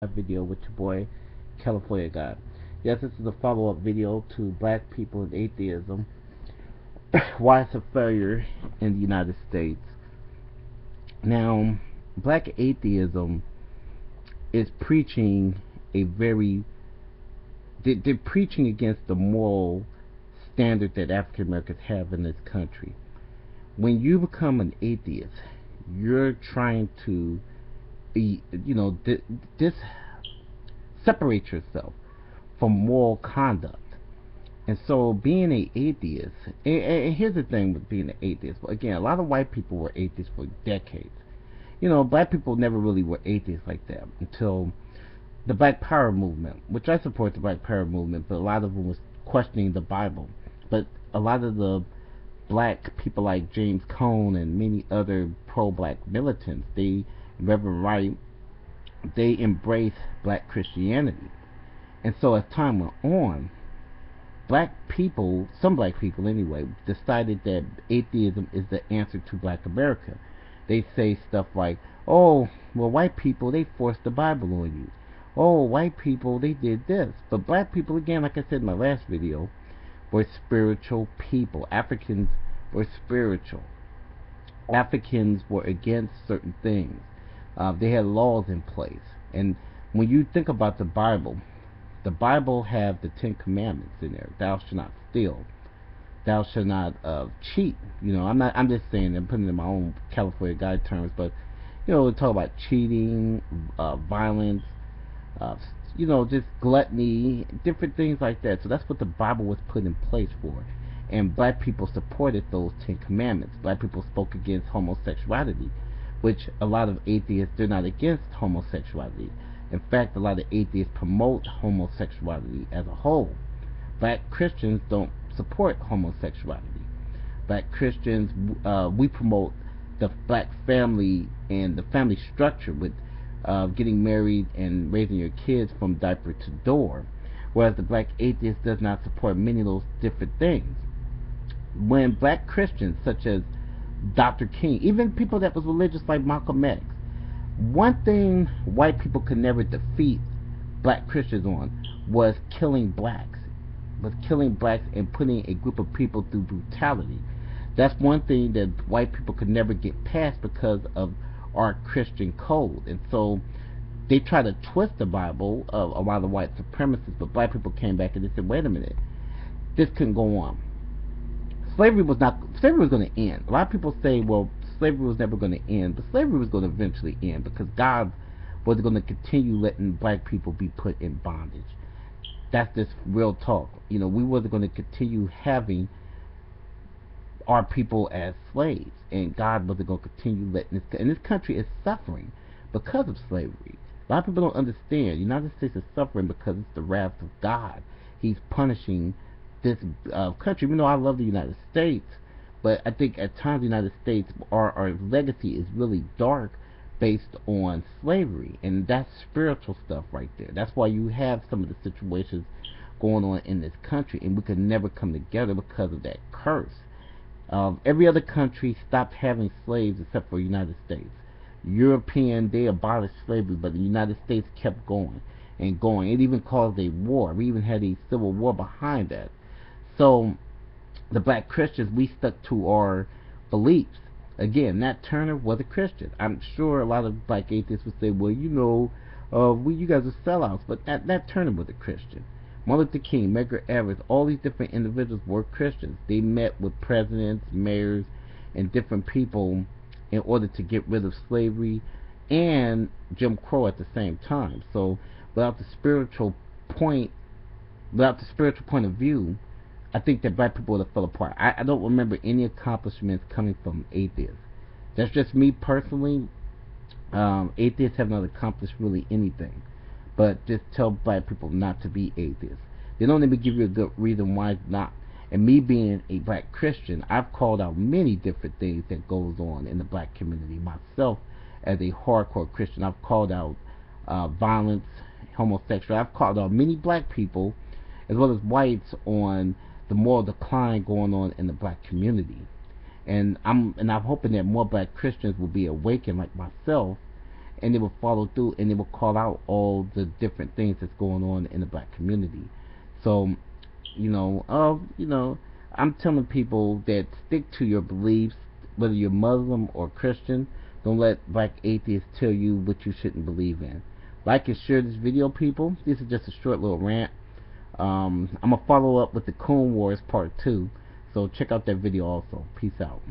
Video with your boy California Guy. Yes, this is a follow-up video to Black People and Atheism. Why it's a failure in the United States. Now, Black atheism is preaching a very they're preaching against the moral standard that African Americans have in this country. When you become an atheist, you're trying to be, this separate yourself from moral conduct. And so being an atheist, and here's the thing with being an atheist. Well, again, a lot of white people were atheists for decades. Black people never really were atheists like that until the Black Power movement, which I support the Black Power movement, but a lot of them was questioning the Bible. But a lot of the black people like James Cone and many other pro-black militants, Reverend Wright, they embraced black Christianity. And so as time went on, black people, some black people anyway, decided that atheism is the answer to black America. They say stuff like, oh, well, white people, they forced the Bible on you. Oh, white people, they did this. But black people, again, like I said in my last video, were spiritual people. Africans were spiritual. Africans were against certain things. They had laws in place. And when you think about the Bible have the Ten Commandments in there. Thou shalt not steal. Thou shalt not cheat. I'm just saying, I'm putting it in my own California Guy terms, but we talk about cheating, violence, just gluttony, different things like that. So that's what the Bible was put in place for. And black people supported those Ten Commandments. Black people spoke against homosexuality, which a lot of atheists, they're not against homosexuality. In fact, a lot of atheists promote homosexuality as a whole. Black Christians don't support homosexuality. Black Christians, we promote the black family and the family structure with getting married and raising your kids from diaper to door, whereas the black atheist does not support many of those different things. When black Christians, such as Dr. King, even people that was religious like Malcolm X, one thing white people could never defeat black Christians on was killing blacks, and putting a group of people through brutality. That's one thing that white people could never get past because of our Christian code. And so they try to twist the Bible of a lot of white supremacists, but black people came back and they said, wait a minute, this couldn't go on. Slavery was going to end. A lot of people say, well, slavery was never going to end, but slavery was going to eventually end because God was going to continue letting black people be put in bondage. That's just real talk. We wasn't going to continue having our people as slaves, and God wasn't going to continue letting this. And this country is suffering because of slavery. A lot of people don't understand. The United States is suffering because it's the wrath of God. He's punishing this country. Even though I love the United States, but I think at times the United States, our legacy is really dark based on slavery, and that's spiritual stuff right there. That's why you have some of the situations going on in this country, and we could never come together because of that curse. Every other country stopped having slaves except for the United States. European, they abolished slavery, but the United States kept going and going. It even caused a war. We even had a civil war behind that. So the black Christians, we stuck to our beliefs. Again, Nat Turner was a Christian. I'm sure a lot of black atheists would say, well, you guys are sellouts, but Nat Turner was a Christian. Martin Luther King, Medgar Evers, all these different individuals were Christians. They met with presidents, mayors, and different people in order to get rid of slavery and Jim Crow at the same time. So without the spiritual point of view, I think that black people would have fell apart. I don't remember any accomplishments coming from atheists. That's just me personally. Atheists have not accomplished really anything, but just tell black people not to be atheists. They don't even give you a good reason why not. And me being a black Christian, I've called out many different things that goes on in the black community. Myself, as a hardcore Christian, I've called out violence, homosexual. I've called out many black people, as well as whites, on the moral decline going on in the black community. And I'm hoping that more black Christians will be awakened like myself and they will follow through, and they will call out all the different things that's going on in the black community. So, I'm telling people that stick to your beliefs, whether you're Muslim or Christian. Don't let black atheists tell you what you shouldn't believe in. Like and share this video, people. This is just a short little rant. I'm going to follow up with the Coon Wars Part 2. So check out that video also. Peace out.